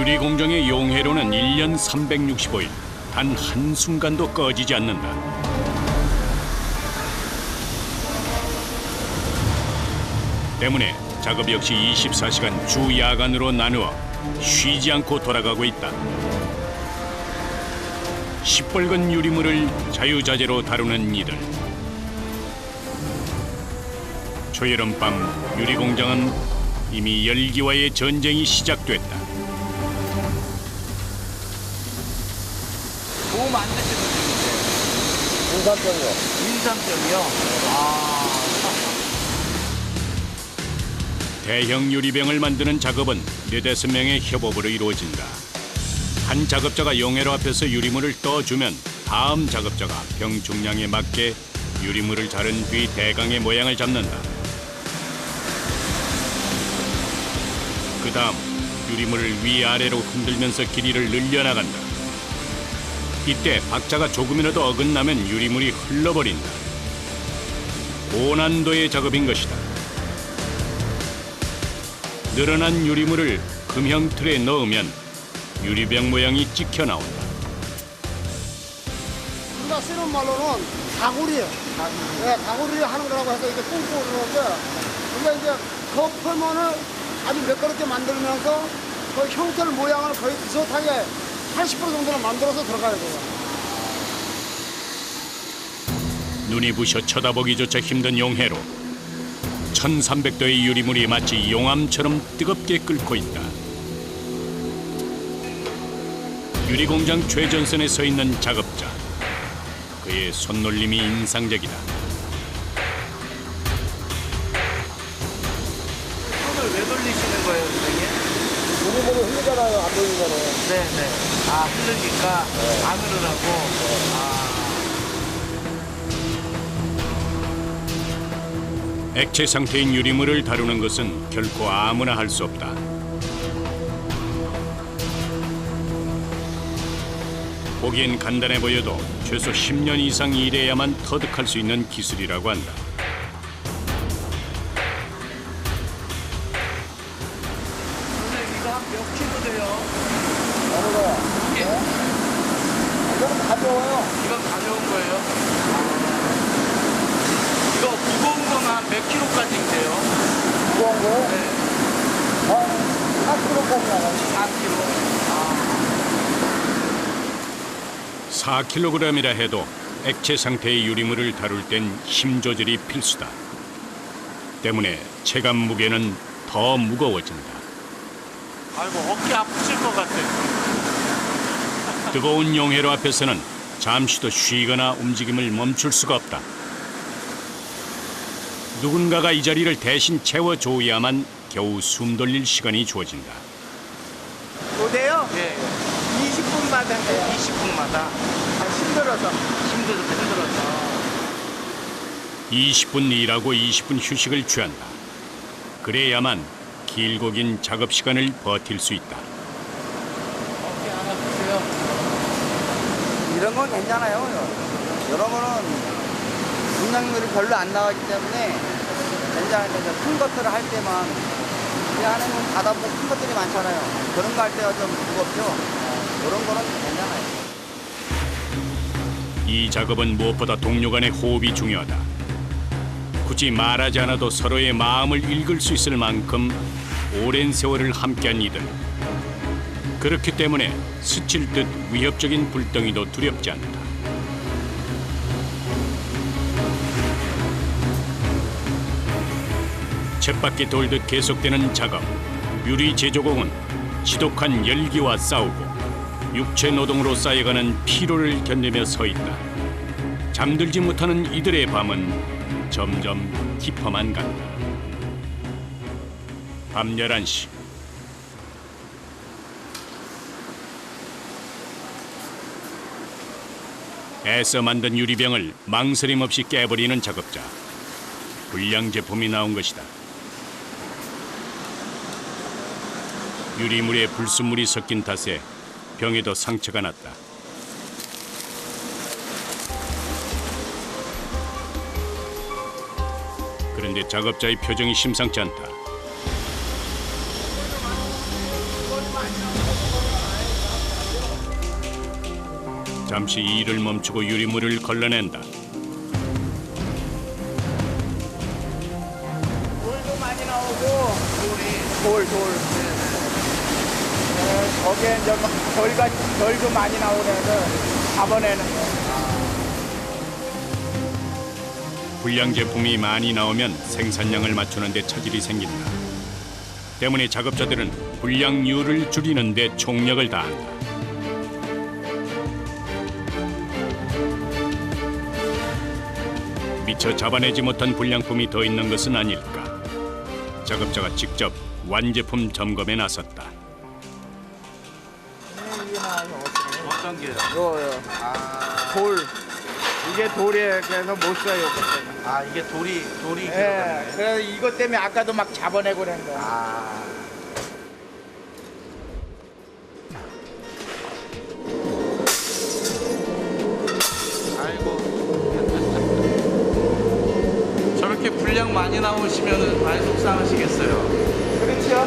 유리 공정의 용해로는 1년 365일 단 한순간도 꺼지지 않는다. 때문에 작업 역시 24시간 주 야간으로 나누어 쉬지 않고 돌아가고 있다. 시뻘건 유리물을 자유자재로 다루는 이들. 초여름 밤 유리 공장은 이미 열기와의 전쟁이 시작됐다. 도움 안 되시는 분인데. 인삼병이요. 인삼병이요? 대형 유리병을 만드는 작업은 4~5명의 협업으로 이루어진다. 한 작업자가 용해로 앞에서 유리물을 떠주면 다음 작업자가 병 중량에 맞게 유리물을 자른 뒤 대강의 모양을 잡는다. 그 다음 유리물을 위아래로 흔들면서 길이를 늘려나간다. 이때 박자가 조금이라도 어긋나면 유리물이 흘러버린다. 고난도의 작업인 것이다. 늘어난 유리물을 금형 틀에 넣으면 유리병 모양이 찍혀 나온다. 우리가 쓰는 말로는 가구리예요. 네, 가구리를 하는 거라고 해서 이렇게 꽁꽁 그러는데 우리가 이제 겉표면을 아주 매끄럽게 만들면서 그 형태를 모양을 거의 비슷하게 80% 정도는 만들어서 들어가야 돼요. 눈이 부셔 쳐다보기조차 힘든 용해로 1300도의 유리물이 마치 용암처럼 뜨겁게 끓고 있다. 유리공장 최전선에 서 있는 작업자. 그의 손놀림이 인상적이다. 손을 왜 돌리시는 거예요, 선생님? 유리물이 흘리잖아요, 안 보이잖아요. 네네. 아, 흐르니까 안 흐르라고? 액체 상태인 유리물을 다루는 것은 결코 아무나 할 수 없다. 보기엔 간단해 보여도 최소 10년 이상 일해야만 터득할 수 있는 기술이라고 한다. 선생님, 이거 한 몇 킬로 돼요? 어느 거야? 이거는 가벼워요. 이건 가져온 거예요? 이거 무거운 건 한 몇 킬로까지 돼요? 무거운 거요? 네. 4kg까지 나가요. 4킬로. 4kg이라 해도 액체 상태의 유리물을 다룰 땐 힘 조절이 필수다. 때문에 체감 무게는 더 무거워진다. 아이고, 어깨 아프실 것 같아요. 뜨거운 용해로 앞에서는 잠시도 쉬거나 움직임을 멈출 수가 없다. 누군가가 이 자리를 대신 채워줘야만 겨우 숨 돌릴 시간이 주어진다. 못해요? 네. 20분마다 해요. 20분마다 힘들어서. 힘들어서. 20분 일하고 20분 휴식을 취한다. 그래야만 길고 긴 작업 시간을 버틸 수 있다. 어깨 안 아프세요? 이런 건 괜찮아요. 이런 거는 분량률이 별로 안 나가기 때문에 괜찮아요. 큰 것들을 할 때만 이 안에는 바다 보면 큰 것들이 많잖아요. 그런 거 할 때가 좀 무겁죠. 이런 거는 괜찮아요. 이 작업은 무엇보다 동료 간의 호흡이 중요하다. 굳이 말하지 않아도 서로의 마음을 읽을 수 있을 만큼 오랜 세월을 함께한 이들. 그렇기 때문에 스칠 듯 위협적인 불덩이도 두렵지 않다. 쳇바퀴 돌듯 계속되는 작업. 유리 제조공은 지독한 열기와 싸우고 육체 노동으로 쌓여가는 피로를 견디며 서 있다. 잠들지 못하는 이들의 밤은 점점 깊어만 간다. 밤 11시. 애써 만든 유리병을 망설임 없이 깨버리는 작업자. 불량 제품이 나온 것이다. 유리물에 불순물이 섞인 탓에 병에도 상처가 났다. 그런데 작업자의 표정이 심상치 않다. 잠시 일을 멈추고 유리물을 걸러낸다. 돌도 많이 나오고 돌. 거기에 이제 돌도 많이 나오면서 잡아내는 거. 불량 제품이 많이 나오면 생산량을 맞추는 데 차질이 생긴다. 때문에 작업자들은 불량률을 줄이는 데 총력을 다한다. 미처 잡아내지 못한 불량품이 더 있는 것은 아닐까. 작업자가 직접 완제품 점검에 나섰다. 어떤 게요? 요요. 돌. 이게 돌에 그래서 못 써요. 그때는. 이게 돌이 예. 그래서 이것 때문에 아까도 막 잡아내고 그런 거. 아이고 저렇게 분량 많이 나오시면 많이 속상하시겠어요. 그렇죠?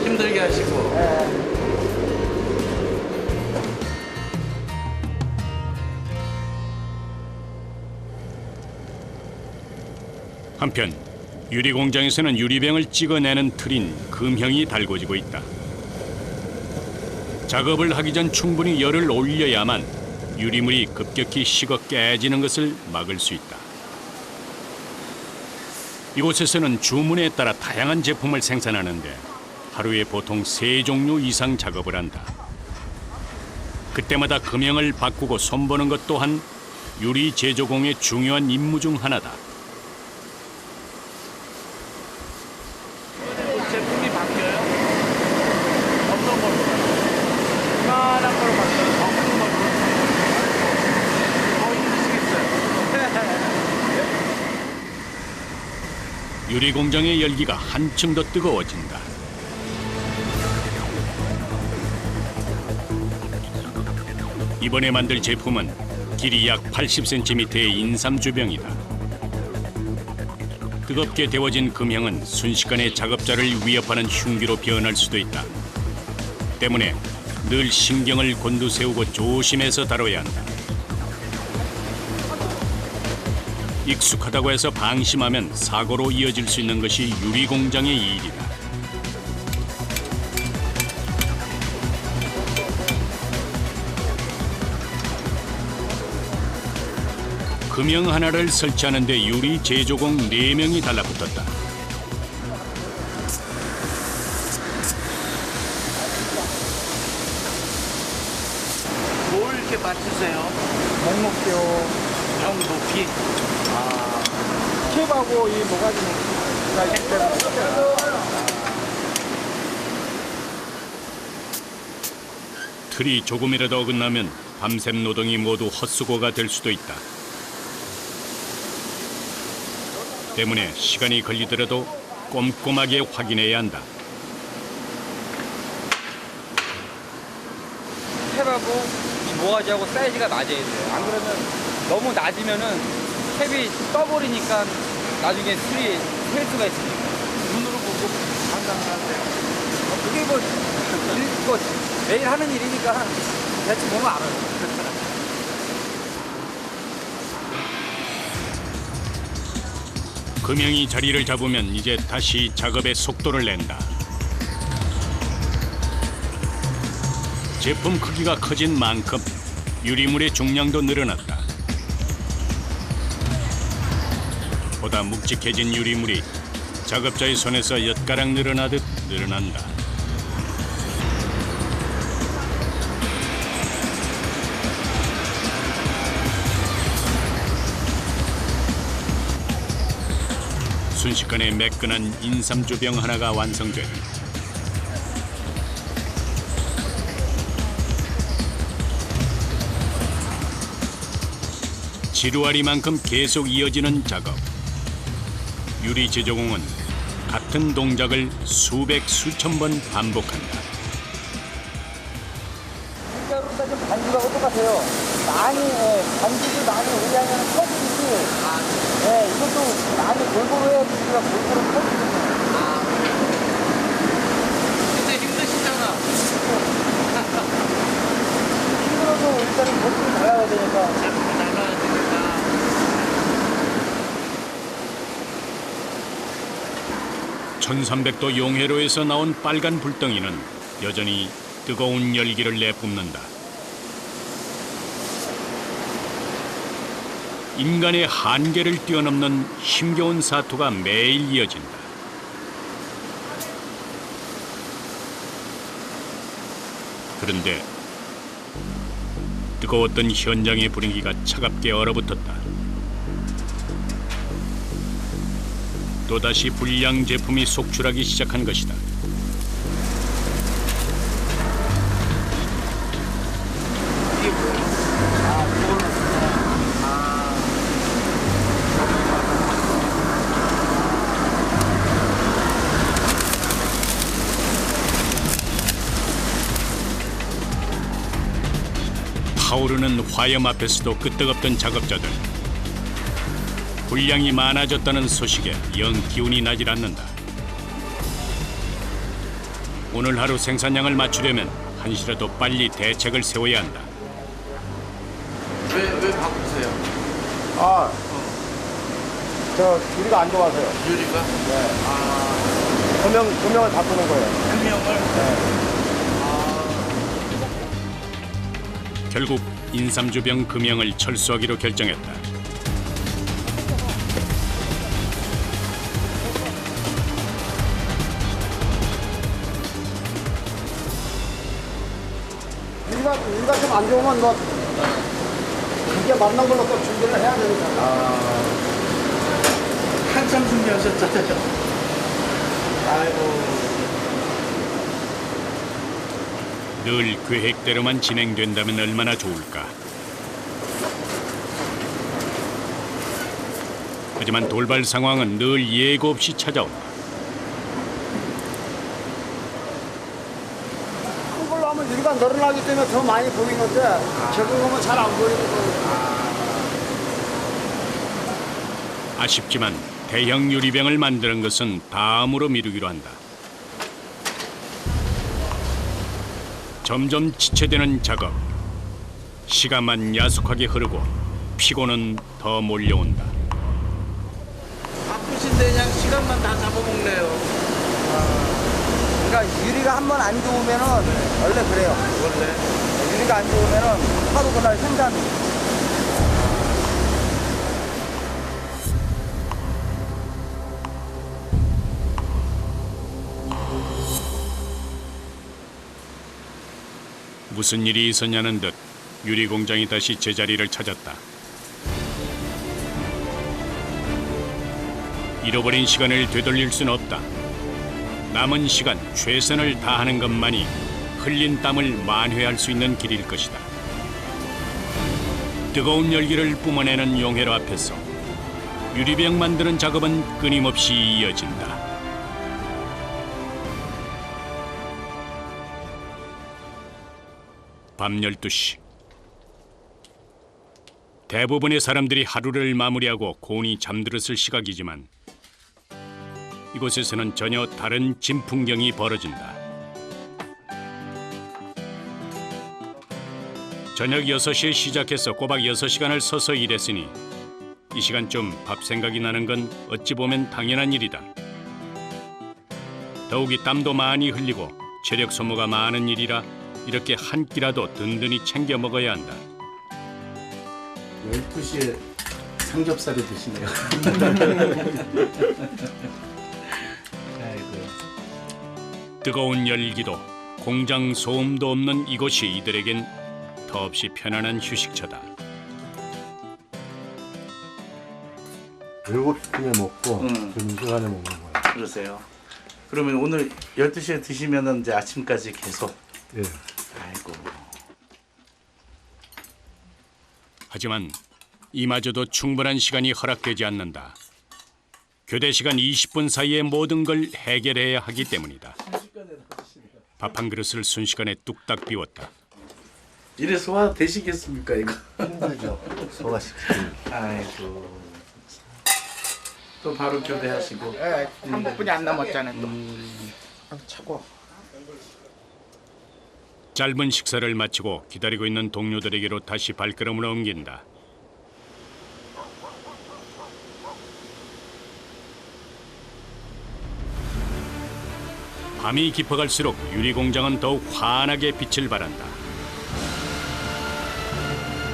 힘들게 하시고. 예. 한편 유리 공장에서는 유리병을 찍어내는 틀인 금형이 달궈지고 있다. 작업을 하기 전 충분히 열을 올려야만 유리물이 급격히 식어 깨지는 것을 막을 수 있다. 이곳에서는 주문에 따라 다양한 제품을 생산하는데 하루에 보통 3종류 이상 작업을 한다. 그때마다 금형을 바꾸고 손보는 것 또한 유리 제조공의 중요한 임무 중 하나다. 제품이 바뀌어요? 어떤 걸로? 이만한 걸로 바뀌어요. 큰 걸로. 힘드시겠어요? 유리 공장의 열기가 한층 더 뜨거워진다. 이번에 만들 제품은 길이 약 80cm의 인삼 주병이다. 뜨겁게 데워진 금형은 순식간에 작업자를 위협하는 흉기로 변할 수도 있다. 때문에 늘 신경을 곤두세우고 조심해서 다뤄야 한다. 익숙하다고 해서 방심하면 사고로 이어질 수 있는 것이 유리 공장의 일이다. 금형 하나를 설치하는데 유리 제조공 4명이 달라붙었다. 뭘 이렇게 맞추세요? 목록표, 형 높이. 캡하고 이 모가지가 있기 때문에. 틀이 조금이라도 어긋나면 밤샘 노동이 모두 헛수고가 될 수도 있다. 때문에 시간이 걸리더라도 꼼꼼하게 확인해야 한다. 캡하고 이 모가지하고 사이즈가 맞아야 돼요. 안 그러면 너무 낮으면은 캡이 떠버리니까 나중에 술이 셀 수가 있으니까. 눈으로 보고 판단하세요. 그게 뭐 매일 하는 일이니까 대충 보면 알아요. 금형이 자리를 잡으면 이제 다시 작업의 속도를 낸다. 제품 크기가 커진 만큼 유리물의 중량도 늘어났다. 보다 묵직해진 유리물이 작업자의 손에서 엿가락 늘어나듯 늘어난다. 순식간에 매끈한 인삼주병 하나가 완성된다. 지루하리만큼 계속 이어지는 작업. 유리 제조공은 같은 동작을 수백 수천 번 반복한다. 진짜로 따지면 반죽하고 똑같아요. 반죽이 많이 오래하면 커지지. 이것도 많이 골고루 해야지 우리가 골고루 커지지. 근데 힘드시잖아. 힘들어도 1300도 용해로에서 나온 빨간 불덩이는 여전히 뜨거운 열기를 내뿜는다. 인간의 한계를 뛰어넘는 힘겨운 사투가 매일 이어진다. 그런데 뜨거웠던 현장의 분위기가 차갑게 얼어붙었다. 또다시 불량 제품이 속출하기 시작한 것이다. 타오르는 화염 앞에서도 끄떡없던 작업자들. 불량이 많아졌다는 소식에 영 기운이 나질 않는다. 오늘 하루 생산량을 맞추려면 한시라도 빨리 대책을 세워야 한다. 왜 바꾸세요? 아, 저 유리가 안 좋아서요. 유리가? 네. 아, 조명을 바꾸는 거예요. 한 명을? 결국 인삼주병 금형을 철수하기로 결정했다. 유리가 좀 안 좋으면 뭐 그게 맞는 걸로 또 준비를 해야 되니까. 한참 준비하셨잖아요. 아이고. 늘 계획대로만 진행된다면 얼마나 좋을까. 하지만 돌발 상황은 늘 예고 없이 찾아온다. 큰 걸로 하면 유리가 늘어나기 때문에 더 많이 보이는데 적은 거면 잘 안 보이는 거예요. 아쉽지만 대형 유리병을 만드는 것은 다음으로 미루기로 한다. 점점 지체되는 작업. 시간만 야속하게 흐르고 피곤은 더 몰려온다. 바쁘신데 그냥 시간만 다 잡아먹네요. 그러니까 유리가 한 번 안 좋으면은 원래 그래요. 원래. 유리가 안 좋으면은 하루 그날 생산. 무슨 일이 있었냐는 듯 유리 공장이 다시 제자리를 찾았다. 잃어버린 시간을 되돌릴 수는 없다. 남은 시간 최선을 다하는 것만이 흘린 땀을 만회할 수 있는 길일 것이다. 뜨거운 열기를 뿜어내는 용해로 앞에서 유리병 만드는 작업은 끊임없이 이어진다. 밤 12시. 대부분의 사람들이 하루를 마무리하고 곤히 잠들었을 시각이지만 이곳에서는 전혀 다른 진풍경이 벌어진다. 저녁 6시에 시작해서 꼬박 6시간을 서서 일했으니 이 시간쯤 밥 생각이 나는 건 어찌 보면 당연한 일이다. 더욱이 땀도 많이 흘리고 체력 소모가 많은 일이라 이렇게 한 끼라도 든든히 챙겨 먹어야 한다. 12시에 삼겹살을 드시네요. 아이고. 뜨거운 열기도 공장 소음도 없는 이곳이 이들에겐 더없이 편안한 휴식처다. 7시쯤에 먹고 점심시간에 먹는 거예요. 그러세요. 그러면 오늘 12시에 드시면 이제 아침까지 계속. 예. 아이고. 하지만 이마저도 충분한 시간이 허락되지 않는다. 교대 시간 20분 사이에 모든 걸 해결해야 하기 때문이다. 밥 한 그릇을 순식간에 뚝딱 비웠다. 이래 소화 되시겠습니까 이거? 힘들죠. 소화시키기. 아이고. 또 바로 교대하시고. 예, 3분이 안 남았잖아요. 또. 차고. 짧은 식사를 마치고 기다리고 있는 동료들에게로 다시 발걸음을 옮긴다. 밤이 깊어갈수록 유리 공장은 더욱 환하게 빛을 발한다.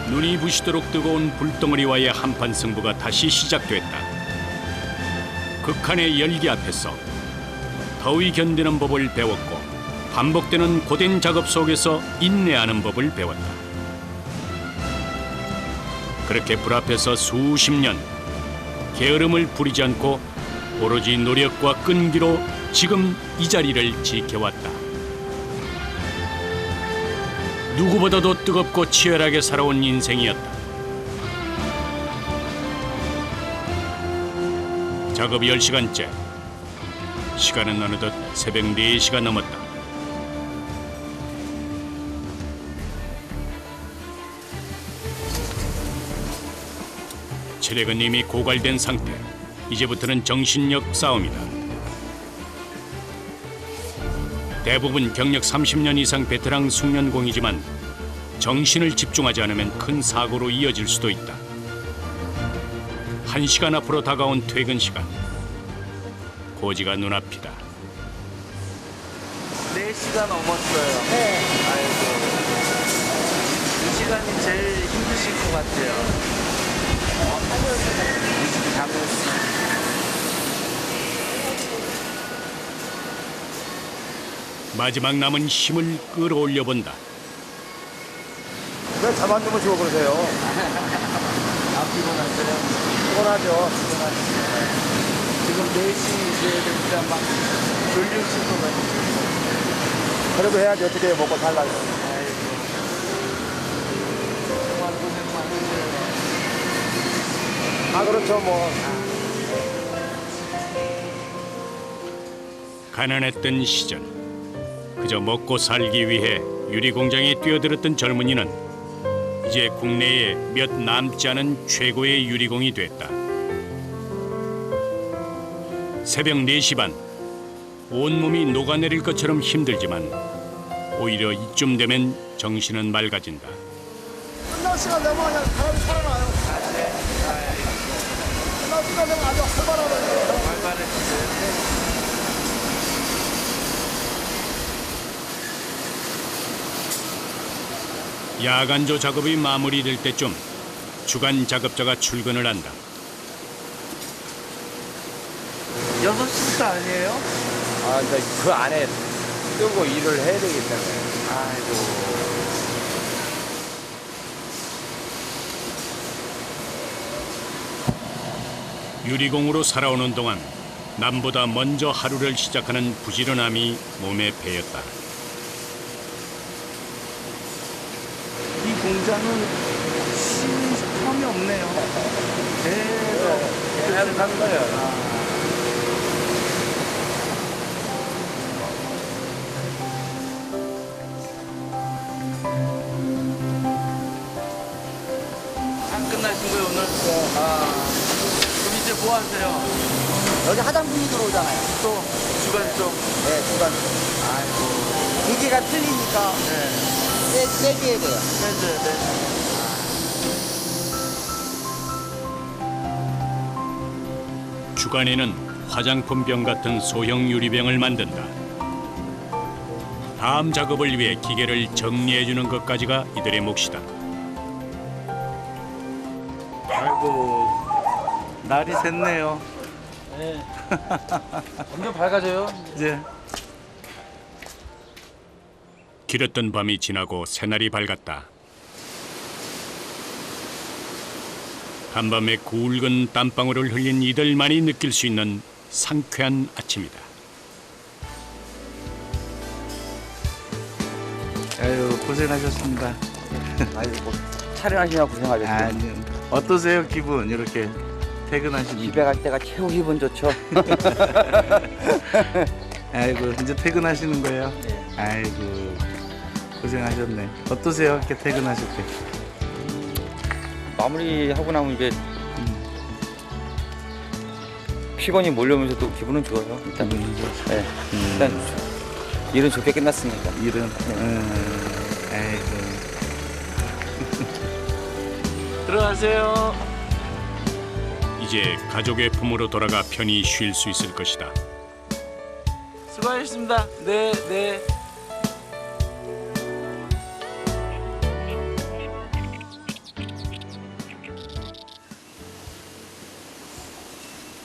눈이 부시도록 뜨거운 불덩어리와의 한판 승부가 다시 시작됐다. 극한의 열기 앞에서 더위 견디는 법을 배웠고 반복되는 고된 작업 속에서 인내하는 법을 배웠다. 그렇게 불 앞에서 수십 년 게으름을 부리지 않고 오로지 노력과 끈기로 지금 이 자리를 지켜왔다. 누구보다도 뜨겁고 치열하게 살아온 인생이었다. 작업 10시간째. 시간은 어느덧 새벽 4시가 넘었다. 체력은 이미 고갈된 상태. 이제부터는 정신력 싸움이다. 대부분 경력 30년 이상 베테랑 숙련공이지만 정신을 집중하지 않으면 큰 사고로 이어질 수도 있다. 1시간 앞으로 다가온 퇴근 시간. 고지가 눈앞이다. 4시가 넘었어요. 네. 아이고. 이 시간이 제일 힘드실 것 같아요. 마지막 남은 힘을 끌어올려 본다. 왜 저만 좀 주고 그러세요? 아, 피곤하세요? 피곤하죠. 지금 4시 이제 진짜 막 졸리실 것 같아요. 그래도 해야지 어떻게 먹고 살라고. 아이고. 정말 고생 많으세요. 아 그렇죠 뭐. 가난했던 시절 그저 먹고 살기 위해 유리 공장에 뛰어들었던 젊은이는 이제 국내에 몇 남지 않은 최고의 유리공이 됐다. 새벽 4시 반 온몸이 녹아내릴 것처럼 힘들지만 오히려 이쯤 되면 정신은 맑아진다. 끝날 시간 되면 그냥 사람이 살아나요. 끝날 시간 되면 아주 활발하거든요. 말발해주세요. 야간조 작업이 마무리될 때쯤 주간 작업자가 출근을 한다. 6시부터 아니에요? 아 근데 그 안에 뜨고 일을 해야 되기 때문에. 아이고. 유리공으로 살아오는 동안 남보다 먼저 하루를 시작하는 부지런함이 몸에 배였다. 이 공장은 쉼이 없네요. 계속 하는 거예요. 안 끝나신 거예요 오늘? 그럼 이제 뭐 하세요? 여기 화장품이 들어오잖아요. 또 주간 쪽. 네, 주간. 아이고. 기계가 틀리니까 네. 세게 해야 돼요. 네. 주간에는 화장품병 같은 소형 유리병을 만든다. 다음 작업을 위해 기계를 정리해주는 것까지가 이들의 몫이다. 아이고. 날이 샜네요. 점점 밝아져요. 이제 길었던 밤이 지나고 새날이 밝았다. 한밤에 굵은 땀방울을 흘린 이들만이 느낄 수 있는 상쾌한 아침이다. 아유 고생하셨습니다. 아이고, 촬영하시느라 고생하셨어요. 아니요. 어떠세요 기분 이렇게 퇴근하시니? 집에 갈 때가 최고 기분 좋죠. 아이고 이제 퇴근하시는 거예요? 아이고 고생하셨네. 어떠세요 이렇게 퇴근하실 때? 마무리하고 나면 이제 피곤이 몰려오면서도 기분은 좋아요. 일단, 네. 일단 일은 좋게 끝났으니까. 일은 아이고 들어가세요. 이제 가족의 품으로 돌아가 편히 쉴 수 있을 것이다. 수고하셨습니다. 네, 네.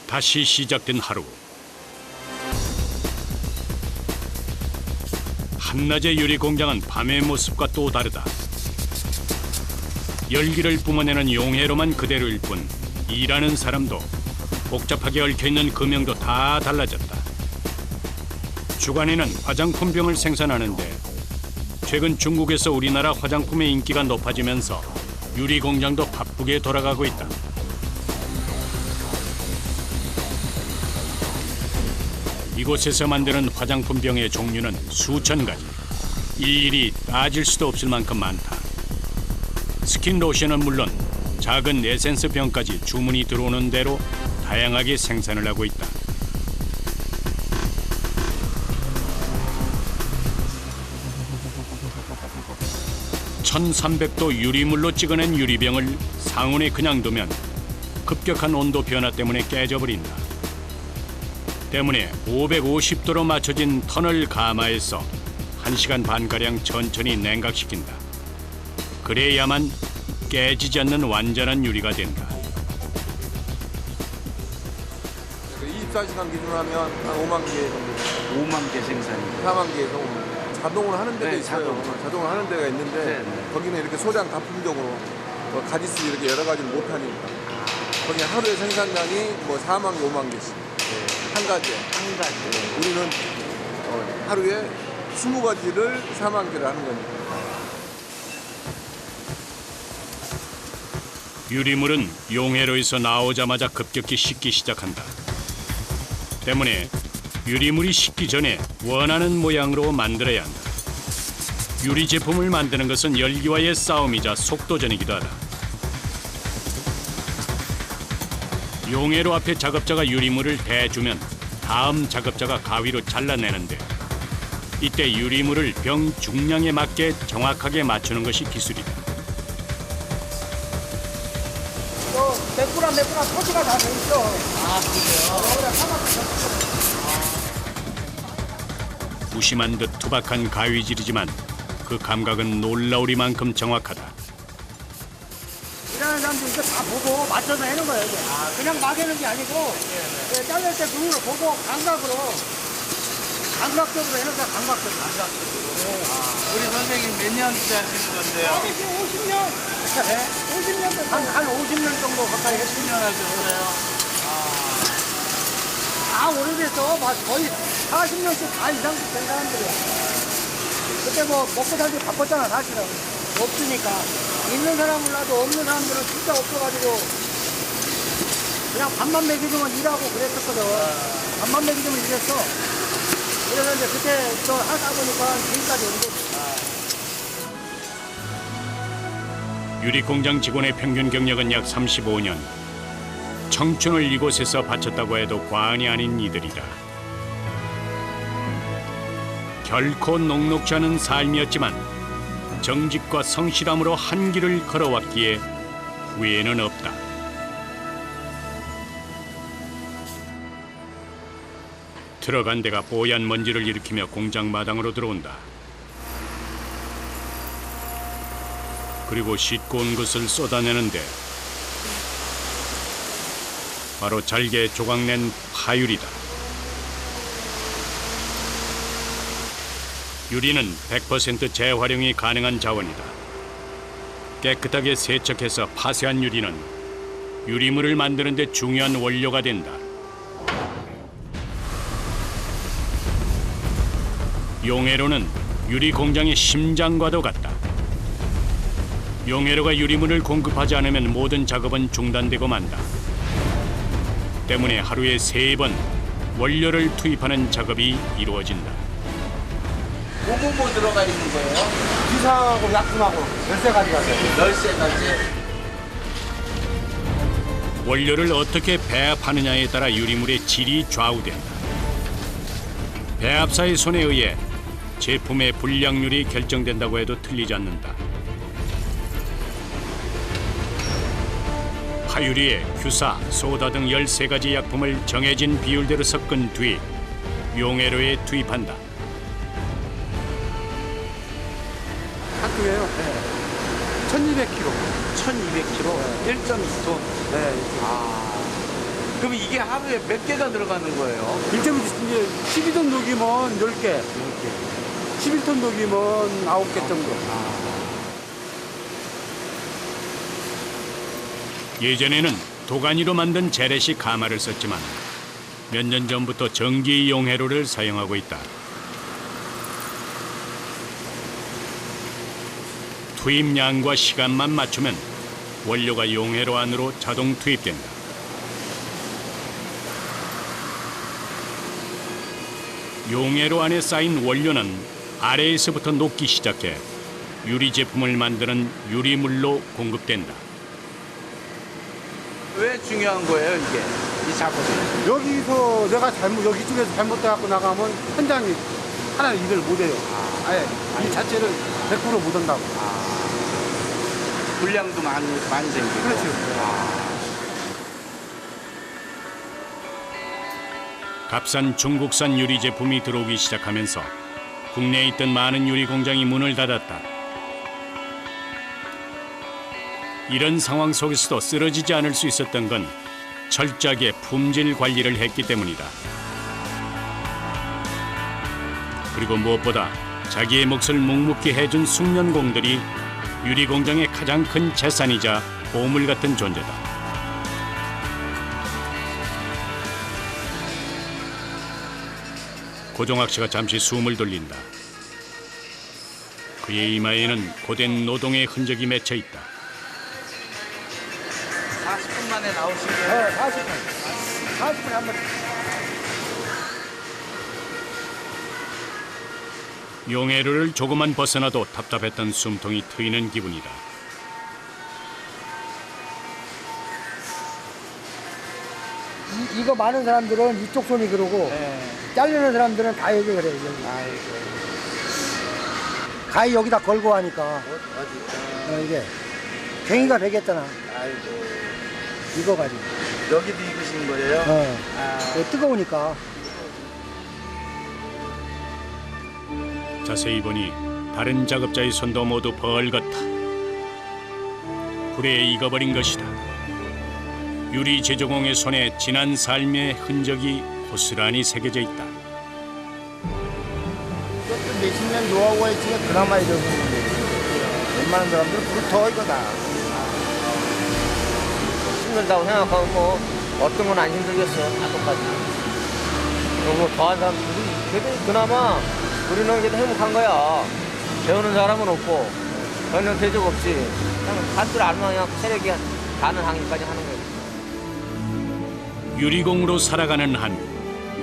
다시 시작된 하루. 한낮의 유리 공장은 밤의 모습과 또 다르다. 열기를 뿜어내는 용해로만 그대로일 뿐 일하는 사람도 복잡하게 얽혀있는 금형도 다 달라졌다. 주간에는 화장품병을 생산하는데 최근 중국에서 우리나라 화장품의 인기가 높아지면서 유리 공장도 바쁘게 돌아가고 있다. 이곳에서 만드는 화장품병의 종류는 수천 가지. 일일이 따질 수도 없을 만큼 많다. 스킨 로션은 물론 작은 에센스 병까지 주문이 들어오는 대로 다양하게 생산을 하고 있다. (1300도) 유리물로 찍어낸 유리병을 상온에 그냥 두면 급격한 온도 변화 때문에 깨져버린다. 때문에 550도로 맞춰진 터널 가마에서 1시간 반가량 천천히 냉각시킨다. 그래야만 깨지지 않는 완전한 유리가 된다. 24시간 기준으로 하면 한 5만 개 정도. 5만 개 생산이. 4만 개 정도. 자동으로 하는 데도 네, 있어요. 자동으로 하는 데가 있는데 네, 네. 거기는 이렇게 소량 다품종으로 뭐 가지수 이렇게 여러 가지를 못 하니까. 거기 하루에 생산량이 뭐 4만 개, 5만 개씩. 한 가지에. 한 가지. 우리는 하루에 20가지를 4만 개를 하는 거니까. 유리물은 용해로에서 나오자마자 급격히 식기 시작한다. 때문에 유리물이 식기 전에 원하는 모양으로 만들어야 한다. 유리 제품을 만드는 것은 열기와의 싸움이자 속도전이기도 하다. 용해로 앞에 작업자가 유리물을 대주면 다음 작업자가 가위로 잘라내는데 이때 유리물을 병 중량에 맞게 정확하게 맞추는 것이 기술이다. 몇 그램 소지가 다 돼 있어. 아, 그래요? 무심한 듯 투박한 가위질이지만 그 감각은 놀라우리만큼 정확하다. 일하는 사람들 이거 다 보고 맞춰서 해는 거예요, 이게. 그냥 막 해는 게 아니고, 잘릴 때 눈으로 보고 감각적으로 해는 거야, 감각적으로. 우리 선생님 몇 년째 하시는 건데요? 50년. 50년, 한 50년 정도 가까이 했습니다. 10년 하셨어요? 오래돼서 거의 40년씩 다 이상 된 사람들이야. 그때 뭐 먹고 살기 바빴잖아, 사실은. 없으니까. 있는 사람은 나도 없는 사람들은 진짜 없어가지고 그냥 밥만 먹여주면 일하고 그랬었거든. 밥만 먹여주면 일했어. 그래서 이제 그때 또 하다 보니까 지금까지 온 거지. 유리공장 직원의 평균 경력은 약 35년. 청춘을 이곳에서 바쳤다고 해도 과언이 아닌 이들이다. 결코 녹록지 않은 삶이었지만 정직과 성실함으로 한 길을 걸어왔기에 후회는 없다. 들어간 데가 뽀얀 먼지를 일으키며 공장 마당으로 들어온다. 그리고 싣고 온 것을 쏟아내는데 바로 잘게 조각낸 파유리다. 유리는 100% 재활용이 가능한 자원이다. 깨끗하게 세척해서 파쇄한 유리는 유리물을 만드는 데 중요한 원료가 된다. 용해로는 유리 공장의 심장과도 같다. 용해로가 유리물을 공급하지 않으면 모든 작업은 중단되고 만다. 때문에 하루에 3번 원료를 투입하는 작업이 이루어진다. 뭐 들어가 있는 거예요? 기사하고 약품하고 13가지가 돼요. 13가지? 원료를 어떻게 배합하느냐에 따라 유리물의 질이 좌우된다. 배합사의 손에 의해 제품의 불량률이 결정된다고 해도 틀리지 않는다. 파유리에 규사, 소다 등 13가지 약품을 정해진 비율대로 섞은 뒤 용해로에 투입한다. 학교에요? 네. 1200kg. 1200kg? 1.2톤? 네. 그럼 이게 하루에 몇 개가 들어가는 거예요? 12톤 녹이면 10개. 11톤 녹이면 9개 정도. 예전에는 도가니로 만든 재래식 가마를 썼지만 몇 년 전부터 전기 용해로를 사용하고 있다. 투입량과 시간만 맞추면 원료가 용해로 안으로 자동 투입된다. 용해로 안에 쌓인 원료는 아래에서부터 녹기 시작해 유리 제품을 만드는 유리물로 공급된다. 왜 중요한 거예요, 이게? 이 작업이? 여기서 내가 여기 쪽에서 잘못해갖고 나가면 현장이 하나 일을 못해요. 아예 이 자체를 100% 못한다고. 분량도 많이 생기고. 그렇죠. 값싼 중국산 유리 제품이 들어오기 시작하면서 국내에 있던 많은 유리 공장이 문을 닫았다. 이런 상황 속에서도 쓰러지지 않을 수 있었던 건 철저하게 품질 관리를 했기 때문이다. 그리고 무엇보다 자기의 몫을 묵묵히 해준 숙련공들이 유리 공장의 가장 큰 재산이자 보물 같은 존재다. 고종학 씨가 잠시 숨을 돌린다. 그의 이마에는 고된 노동의 흔적이 맺혀 있다. 40분 만에 나오신 거예요? 네, 40분. 40분에 한 번. 용해로를 조금만 벗어나도 답답했던 숨통이 트이는 기분이다. 이거 많은 사람들은 이쪽 손이 그러고 자르는 사람들은 다 여기 그래요. 여기. 가위 여기다 걸고 하니까 이게 괭이가 되겠잖아. 이거 가지고. 여기도 익으신 거예요? 이거 뜨거우니까. 자세히 보니 다른 작업자의 손도 모두 벌겋다. 불에 익어버린 것이다. 유리 제조공의 손에 지난 삶의 흔적이 고스란히 새겨져 있다. 이것도 몇십 년 노하우가 있으면 그나마 이러는 웬만한 사람들은 불을 더 이거다. 힘들다고 생각하면 뭐 어떤 건 안 힘들겠어. 다 똑같이. 뭐 더한 사람들이 그래도 그나마 우리는 그래도 행복한 거야. 배우는 사람은 없고 저는 대적 없지. 그냥 할 줄 알면 그냥 체력이 가는 항이까지 하는 거야. 유리공으로 살아가는 한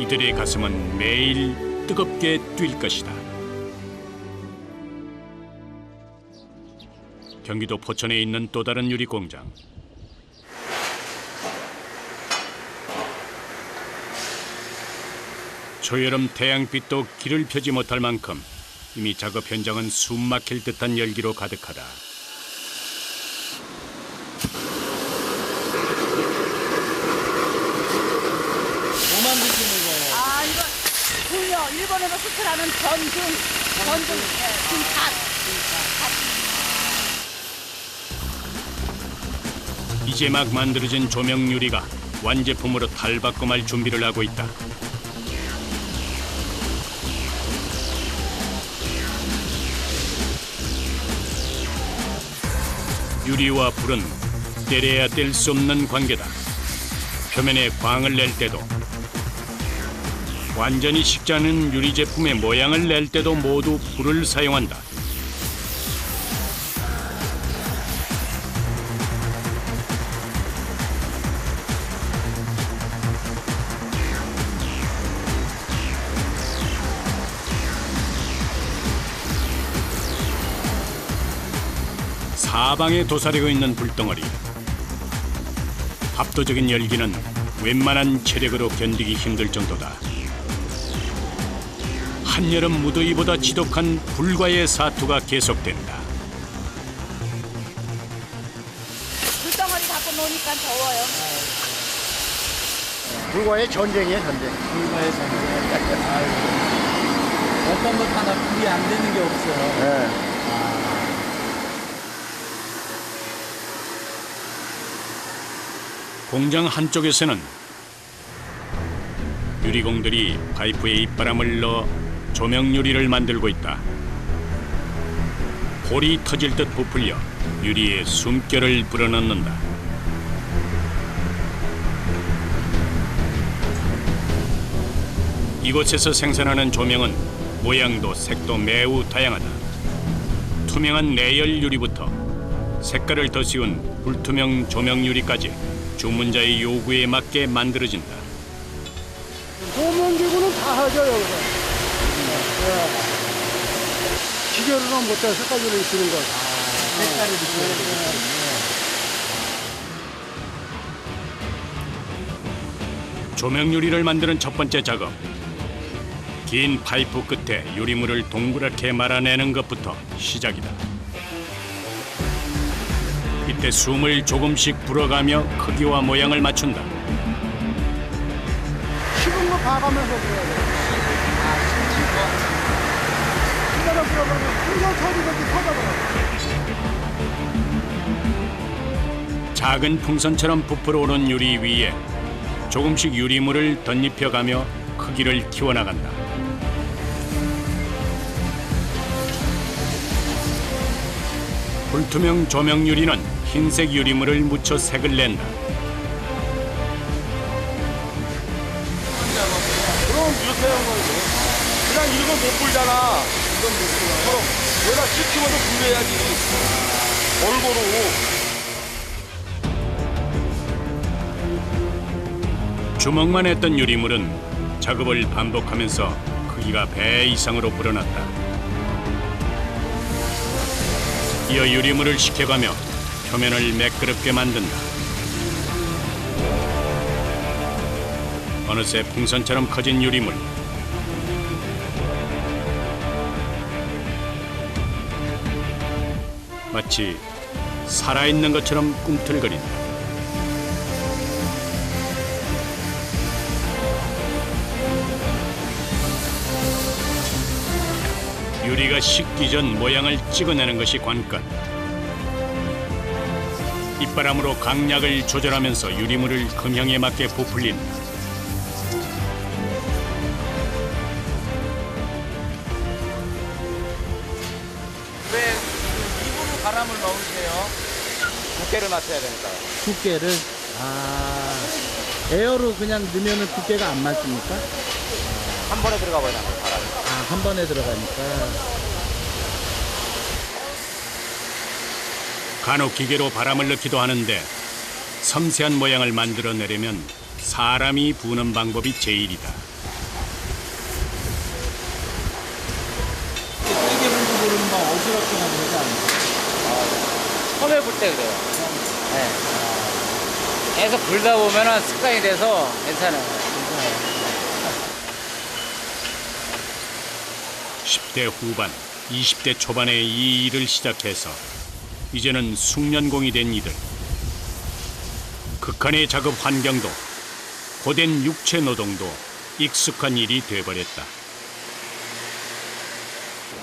이들의 가슴은 매일 뜨겁게 뛸 것이다. 경기도 포천에 있는 또 다른 유리 공장. 초여름 태양빛도 길을 펴지 못할 만큼 이미 작업 현장은 숨 막힐 듯한 열기로 가득하다. 아, 이거 불려 일본어로 수출하는 전중, 갓. 이제 막 만들어진 조명 유리가 완제품으로 탈바꿈할 준비를 하고 있다. 유리와 불은 때려야 뗄 수 없는 관계다. 표면에 광을 낼 때도 완전히 식지 않은 유리 제품의 모양을 낼 때도 모두 불을 사용한다. 사방에 도사리고 있는 불덩어리. 압도적인 열기는 웬만한 체력으로 견디기 힘들 정도다. 한여름 무더위보다 지독한 불과의 사투가 계속된다. 불덩어리 갖고 노니까 더워요. 불과의 전쟁이에요, 전쟁. 불과의 전쟁. 아이고. 어떤 것 하나 불이 안 되는 게 없어요. 네. 공장 한쪽에서는 유리공들이 파이프에 입바람을 넣어 조명 유리를 만들고 있다. 볼이 터질 듯 부풀려 유리에 숨결을 불어넣는다. 이곳에서 생산하는 조명은 모양도 색도 매우 다양하다. 투명한 내열 유리부터 색깔을 더 씌운 불투명 조명 유리까지 주문자의 요구에 맞게 만들어진다. 조명기구는 다 하죠, 여기서. 네. 기계로는 못해요, 색깔로 입히는 거. 색깔이 있어요. 조명 유리를 만드는 첫 번째 작업. 긴 파이프 끝에 유리물을 동그랗게 말아내는 것부터 시작이다. 이때 숨을 조금씩 불어가며 크기와 모양을 맞춘다. 식은 거 봐가면서 그래야 돼. 한자로 불어가면 풍선 터지듯이 터져버려. 작은 풍선처럼 부풀어 오른 유리 위에 조금씩 유리물을 덧입혀가며 크기를 키워나간다. 불투명 조명 유리는 흰색 유리물을 묻혀 색을 낸다. 그럼 이렇게 하는 거지. 그냥 이건 못 불잖아. 이건 못 불어. 그럼 얘가 시키면서 불려야지. 골고루. 주먹만 했던 유리물은 작업을 반복하면서 크기가 배 이상으로 불어났다. 이어 유리물을 식혀가며 표면을 매끄럽게 만든다. 어느새 풍선처럼 커진 유리물. 마치 살아있는 것처럼 꿈틀거린다. 유리가 식기 전 모양을 찍어내는 것이 관건. 입바람으로 강약을 조절하면서 유리물을 금형에 맞게 부풀린다. 왜 입으로 바람을 넣으세요? 두께를 맞춰야 되니까. 두께를 에어로 그냥 넣으면 두께가 안 맞습니까? 한 번에 들어가 버리는 거예요, 바람이. 한 번에 들어가니까. 간혹 기계로 바람을 넣기도 하는데 섬세한 모양을 만들어내려면 사람이 부는 방법이 제일이다. 세게 불고 부르는 건 어지럽거나 그러지 않나요? 처음에 불 때 그래요. 네. 계속 불다 보면은 습관이 돼서 괜찮아요. 10대 후반, 20대 초반에 이 일을 시작해서 이제는 숙련공이 된 이들. 극한의 작업 환경도 고된 육체 노동도 익숙한 일이 돼버렸다.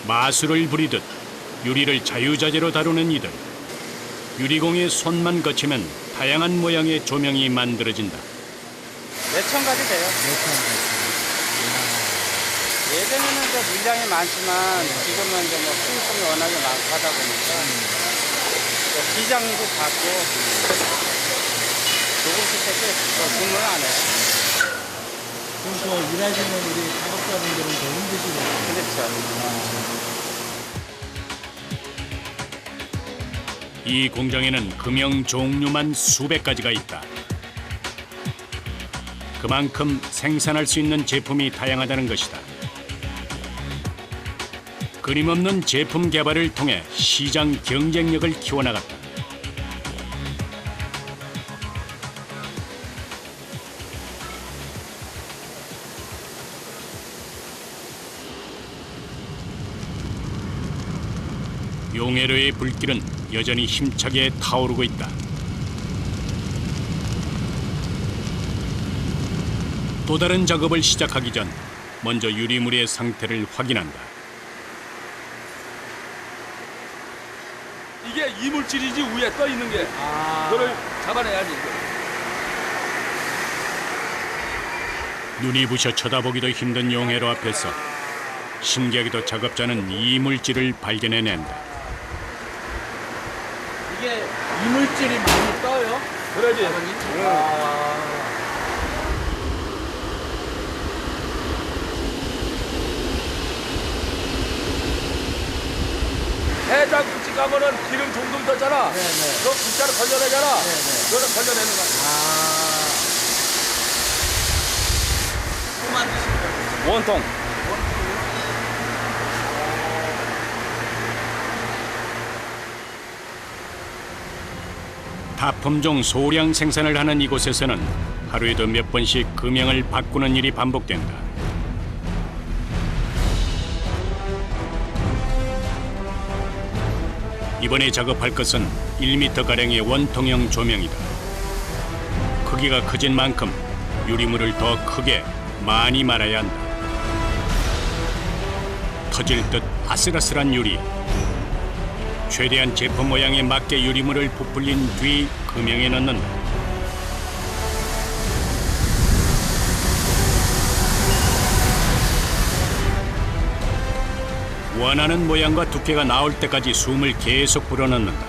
마술을 부리듯 유리를 자유자재로 다루는 이들. 유리공의 손만 거치면 다양한 모양의 조명이 만들어진다. 몇천 가지 돼요. 예전에는 물량이 많지만 지금은 이제 수익성이 워낙에 많고 하다 보니까 기장도 작고 조금씩 주문을 안 해요. 그래서 일하시는 우리 작업자분들은 더 힘드시네요. 그렇죠. 이 공장에는 금형 종류만 수백 가지가 있다. 그만큼 생산할 수 있는 제품이 다양하다는 것이다. 끊임없는 제품 개발을 통해 시장 경쟁력을 키워나갔다. 용해로의 불길은 여전히 힘차게 타오르고 있다. 또 다른 작업을 시작하기 전 먼저 유리물의 상태를 확인한다. 이게 이물질이지 위에 떠 있는 게. 그걸 잡아내야지. 눈이 부셔 쳐다보기도 힘든 용해로 앞에서 신기하게도 작업자는 이물질을 발견해낸다. 이게 이물질이 많이 떠요? 그러지. 해장 국지 가면은 기름 종종 떴잖아. 그거 국자를 걸려내잖아. 그거를 걸려내는 거야. 원통. 타품종 소량 생산을 하는 이곳에서는 하루에도 몇 번씩 금형을 바꾸는 일이 반복된다. 이번에 작업할 것은 1m가량의 원통형 조명이다. 크기가 커진 만큼 유리물을 더 크게 많이 말아야 한다. 터질 듯 아슬아슬한 유리. 최대한 제품 모양에 맞게 유리물을 부풀린 뒤 금형에 넣는다. 원하는 모양과 두께가 나올 때까지 숨을 계속 불어넣는다.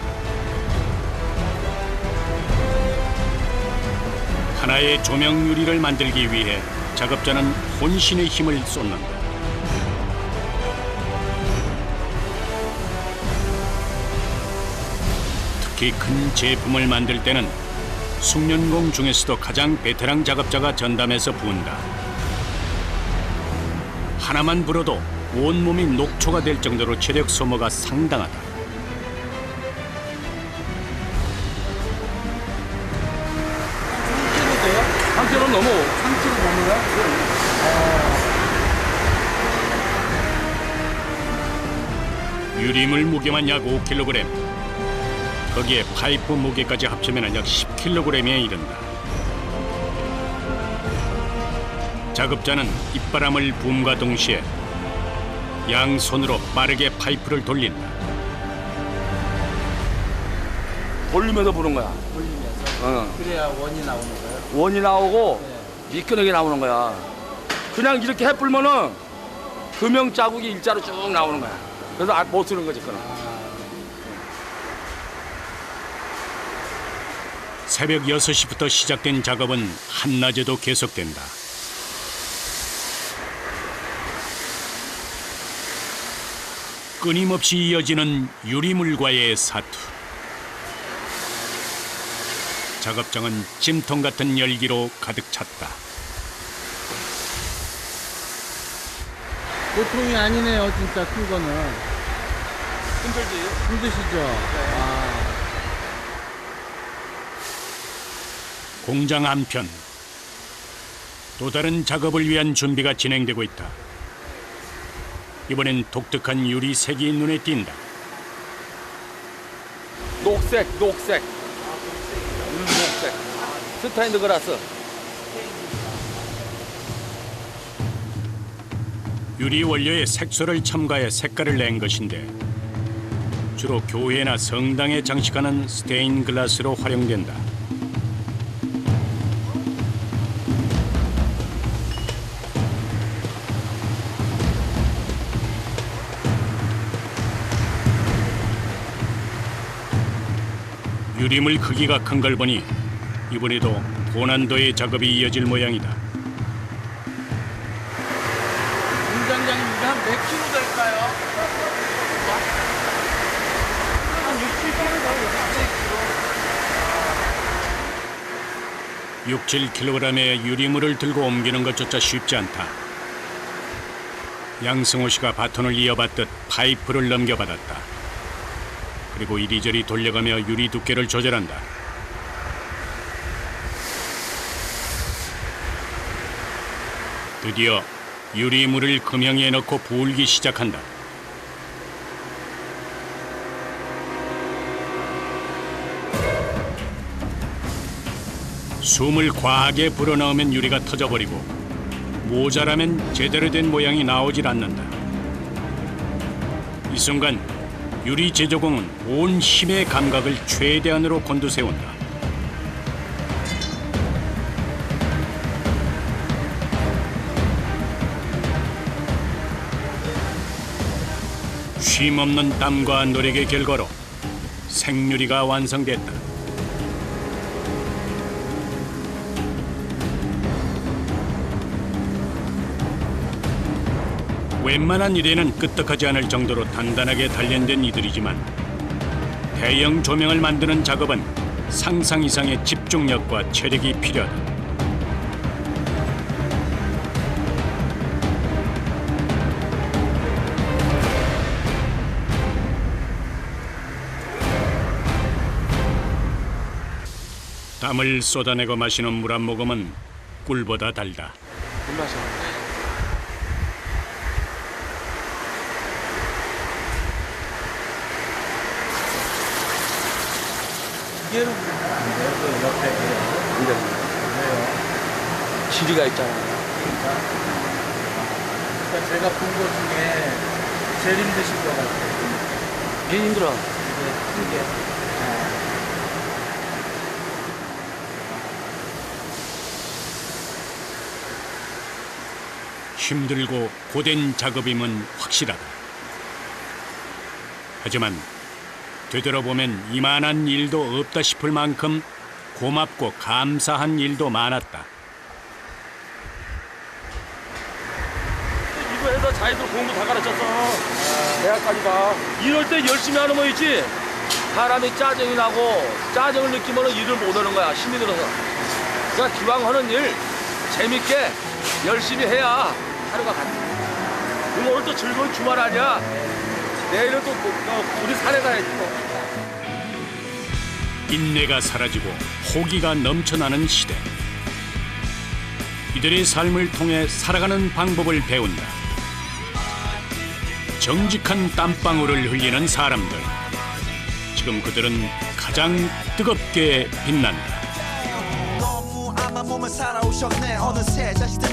하나의 조명 유리를 만들기 위해 작업자는 혼신의 힘을 쏟는다. 특히 큰 제품을 만들 때는 숙련공 중에서도 가장 베테랑 작업자가 전담해서 부은다. 하나만 불어도 온몸이 녹초가 될 정도로 체력 소모가 상당하다. 상태는 너무. 상체로 보면 유리물 무게만 약 5kg. 거기에 파이프 무게까지 합치면 약 10kg에 이른다. 작업자는 입바람을 부음과 동시에 양손으로 빠르게 파이프를 돌린다. 돌리면서 부는 거야. 돌리면서? 그래야 원이 나오는 거예요? 원이 나오고 미끈하게 나오는 거야. 그냥 이렇게 해불면은 금형 자국이 일자로 쭉 나오는 거야. 그래서 못 쓰는 거지, 그건. 새벽 6시부터 시작된 작업은 한낮에도 계속된다. 끊임없이 이어지는 유리물과의 사투. 작업장은 찜통 같은 열기로 가득 찼다. 보통이 아니네요, 진짜 큰 거는. 힘들지? 힘드시죠? 공장 한편 또 다른 작업을 위한 준비가 진행되고 있다. 이번엔 독특한 유리색이 눈에 띈다. 녹색. 녹색. 스테인드 그라스. 유리 원료에 색소를 첨가해 색깔을 낸 것인데 주로 교회나 성당에 장식하는 스테인 글라스로 활용된다. 유리물 크기가 큰 걸 보니 이번에도 고난도의 작업이 이어질 모양이다. 공장장님 이게 한 몇 킬로 될까요? 한 6, 7kg의 유리물을 들고 옮기는 것조차 쉽지 않다. 양승호 씨가 바톤을 이어받듯 파이프를 넘겨받았다. 그리고 이리저리 돌려가며 유리 두께를 조절한다. 드디어 유리물을 금형에 넣고 부을기 시작한다. 숨을 과하게 불어넣으면 유리가 터져버리고 모자라면 제대로 된 모양이 나오질 않는다. 이 순간 유리 제조공은 온 힘의 감각을 최대한으로 곤두세운다. 쉼없는 땀과 노력의 결과로 생유리가 완성됐다. 웬만한 일에는 끄떡하지 않을 정도로 단단하게 단련된 이들이지만 대형 조명을 만드는 작업은 상상 이상의 집중력과 체력이 필요하다. 땀을 쏟아내고 마시는 물 한 모금은 꿀보다 달다. 물 마셔. 이게로 옆에 지리가 있잖아. 그러니까 제가 본 것 중에 제일 힘드실 것 같아요. 이게 힘들어. 이게 힘들고 고된 작업임은 확실하다. 하지만 되돌아보면 이만한 일도 없다 싶을 만큼 고맙고 감사한 일도 많았다. 이거 해서 자기들 공부 다 가르쳤어. 대학까지 가. 이럴 때 열심히 하는 거 있지? 사람이 짜증이 나고 짜증을 느끼면 일을 못 하는 거야. 힘이 들어서. 그러니까 기왕 하는 일 재밌게 열심히 해야 하루가 간다. 그럼 오늘 또 즐거운 주말 아니야? 내일은 또 우리 산에 가야지 또. 인내가 사라지고 호기가 넘쳐나는 시대. 이들의 삶을 통해 살아가는 방법을 배운다. 정직한 땀방울을 흘리는 사람들. 지금 그들은 가장 뜨겁게 빛난다. 너무 아마 몸을 살아오셨네 어느새 자식들